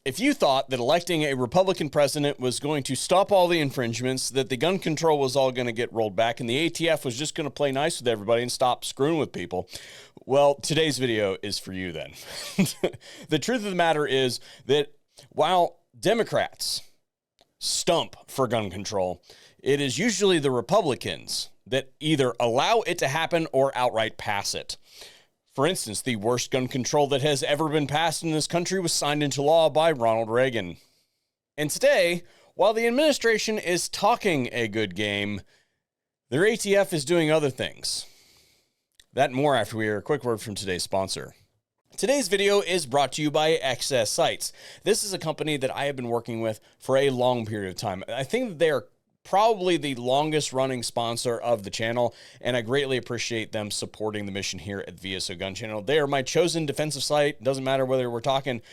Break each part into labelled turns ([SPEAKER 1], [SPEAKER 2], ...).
[SPEAKER 1] if you thought that electing a Republican president was going to stop all the infringements, that the gun control was all going to get rolled back, and the ATF was just going to play nice with everybody and stop screwing with people, well, today's video is for you then. The truth of the matter is that while Democrats stump for gun control, it is usually the Republicans that either allow it to happen or outright pass it. For instance, the worst gun control that has ever been passed in this country was signed into law by Ronald Reagan. And today, while the administration is talking a good game, their ATF is doing other things. That and more after we hear a quick word from today's sponsor. Today's video is brought to you by XS Sights. This is a company that I have been working with for a long period of time. I think that they are probably the longest running sponsor of the channel, and I greatly appreciate them supporting the mission here at VSO Gun Channel. They are my chosen defensive sight. Doesn't matter whether we're talking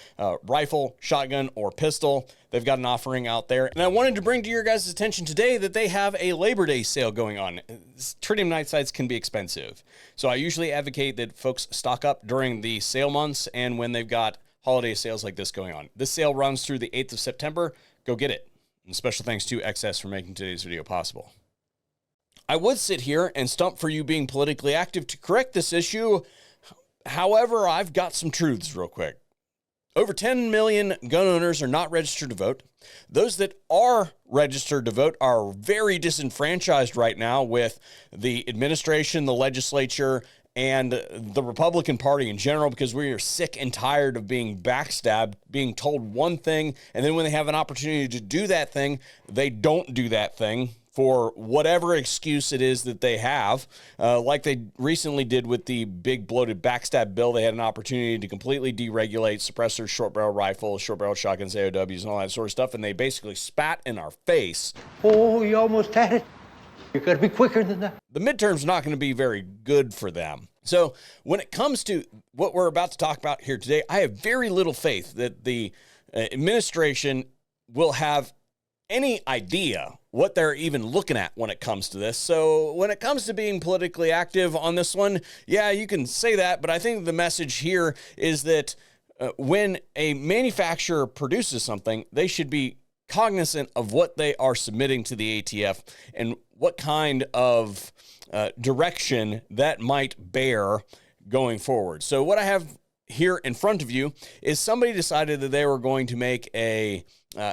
[SPEAKER 1] rifle, shotgun, or pistol. They've got an offering out there. And I wanted to bring to your guys' attention today that they have a Labor Day sale going on. Tritium night sights can be expensive. So I usually advocate that folks stock up during the sale months and when they've got holiday sales like this going on. This sale runs through the 8th of September. Go get it. And special thanks to XS for making today's video possible. I would sit here and stump for you being politically active to correct this issue. However, I've got some truths real quick. Over 10 million gun owners are not registered to vote. Those that are registered to vote are very disenfranchised right now with the administration, the legislature, and the Republican Party in general, because we are sick and tired of being backstabbed, being told one thing, and then when they have an opportunity to do that thing, they don't do that thing for whatever excuse it is that they have, like they recently did with the big bloated backstab bill. They had an opportunity to completely deregulate suppressors, short barrel rifles, short barrel shotguns, AOWs, and all that sort of stuff, and they basically spat in our face.
[SPEAKER 2] Oh, you almost had it. You gotta be quicker than that.
[SPEAKER 1] The midterm's not going to be very good for them. So when it comes to what we're about to talk about here today, I have very little faith that the administration will have any idea what they're even looking at when it comes to this. So when it comes to being politically active on this one, yeah, you can say that, but I think the message here is that when a manufacturer produces something, they should be cognizant of what they are submitting to the ATF and what kind of direction that might bear going forward. So what I have here in front of you is somebody decided that they were going to make a,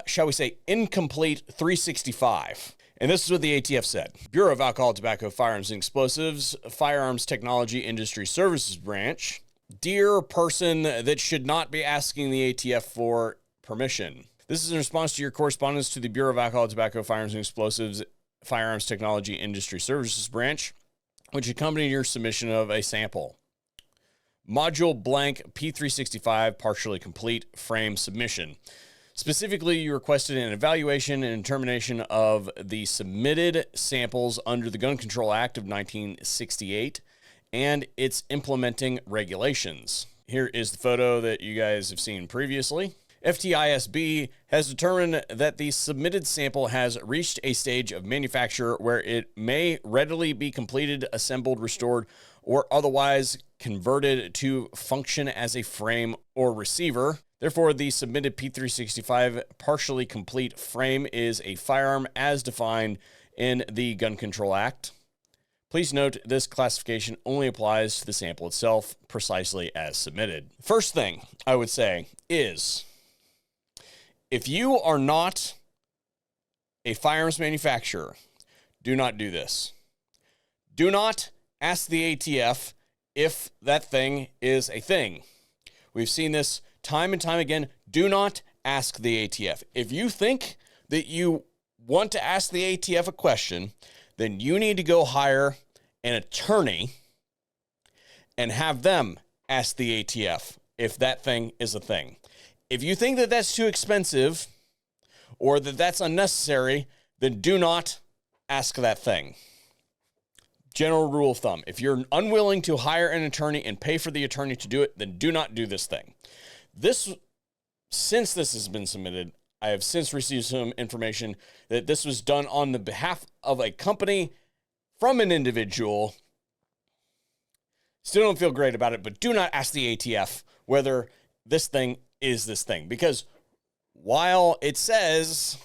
[SPEAKER 1] shall we say, incomplete 365. And this is what the ATF said. Bureau of Alcohol, Tobacco, Firearms, and Explosives, Firearms Technology Industry Services Branch. Dear person that should not be asking the ATF for permission. This is in response to your correspondence to the Bureau of Alcohol, Tobacco, Firearms, and Explosives, Firearms Technology Industry Services Branch, which accompanied your submission of a sample. Module blank P365 partially complete frame submission. Specifically, you requested an evaluation and determination of the submitted samples under the Gun Control Act of 1968 and its implementing regulations. Here is the photo that you guys have seen previously. FTISB has determined that the submitted sample has reached a stage of manufacture where it may readily be completed, assembled, restored, or otherwise converted to function as a frame or receiver. Therefore, the submitted P365 partially complete frame is a firearm as defined in the Gun Control Act. Please note this classification only applies to the sample itself, precisely as submitted. First thing I would say is, if you are not a firearms manufacturer, do not do this. Do not ask the ATF if that thing is a thing. We've seen this time and time again. Do not ask the ATF. If you think that you want to ask the ATF a question, then you need to go hire an attorney and have them ask the ATF if that thing is a thing. If you think that that's too expensive or that that's unnecessary, then do not ask that thing. General rule of thumb. If you're unwilling to hire an attorney and pay for the attorney to do it, then do not do this thing. Since this has been submitted, I have since received some information that this was done on the behalf of a company from an individual. Still don't feel great about it, but do not ask the ATF whether this thing is this thing, because while it says,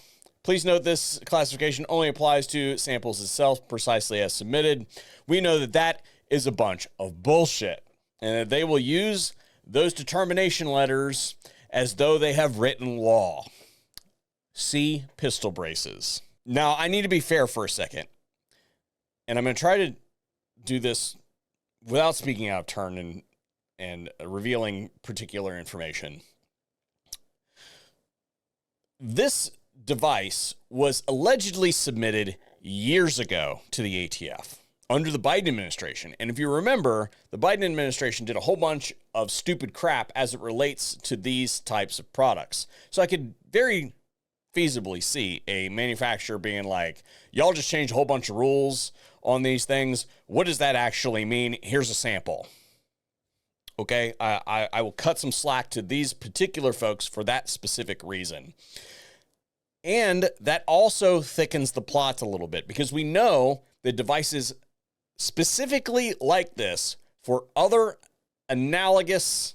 [SPEAKER 1] please note this classification only applies to samples itself precisely as submitted, we know that that is a bunch of bullshit, and that they will use those determination letters as though they have written law. See pistol braces. Now, I need to be fair for a second, and I'm going to try to do this without speaking out of turn and revealing particular information. This device was allegedly submitted years ago to the ATF under the Biden administration. And if you remember, the Biden administration did a whole bunch of stupid crap as it relates to these types of products. So I could very feasibly see a manufacturer being like, y'all just changed a whole bunch of rules on these things. What does that actually mean? Here's a sample. Okay, I will cut some slack to these particular folks for that specific reason. And that also thickens the plot a little bit, because we know that devices specifically like this for other analogous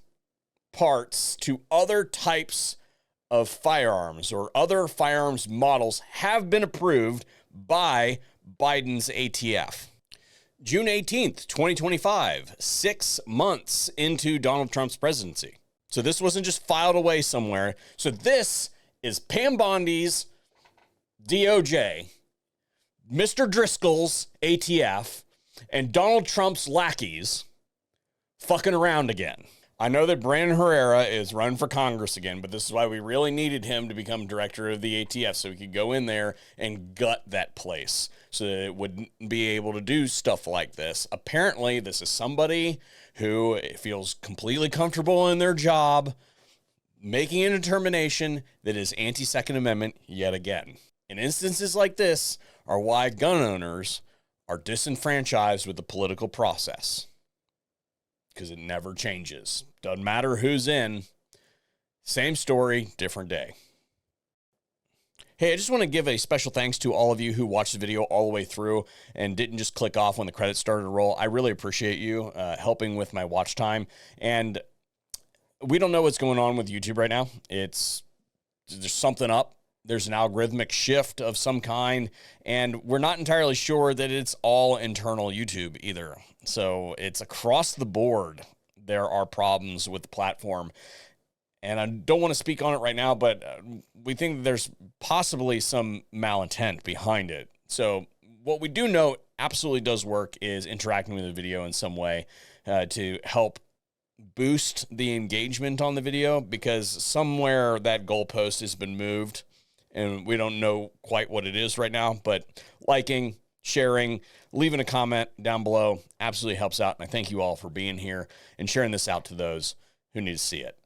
[SPEAKER 1] parts to other types of firearms or other firearms models have been approved by Biden's ATF. June 18th, 2025, 6 months into Donald Trump's presidency. So this wasn't just filed away somewhere. So this is Pam Bondi's DOJ, Mr. Driscoll's ATF, and Donald Trump's lackeys fucking around again. I know that Brandon Herrera is running for Congress again, but this is why we really needed him to become director of the ATF, so he could go in there and gut that place so that it wouldn't be able to do stuff like this. Apparently, this is somebody who feels completely comfortable in their job, making a determination that is anti-Second Amendment yet again. And instances like this are why gun owners are disenfranchised with the political process. Because it never changes. Doesn't matter who's in. Same story, different day. Hey, I just want to give a special thanks to all of you who watched the video all the way through and didn't just click off when the credits started to roll. I really appreciate you helping with my watch time. And we don't know what's going on with YouTube right now. There's something up. There's an algorithmic shift of some kind, and we're not entirely sure that it's all internal YouTube either. So it's across the board. There are problems with the platform, and I don't want to speak on it right now, but we think there's possibly some malintent behind it. So what we do know absolutely does work is interacting with the video in some way to help boost the engagement on the video, because somewhere that goalpost has been moved. And we don't know quite what it is right now, but liking, sharing, leaving a comment down below absolutely helps out. And I thank you all for being here and sharing this out to those who need to see it.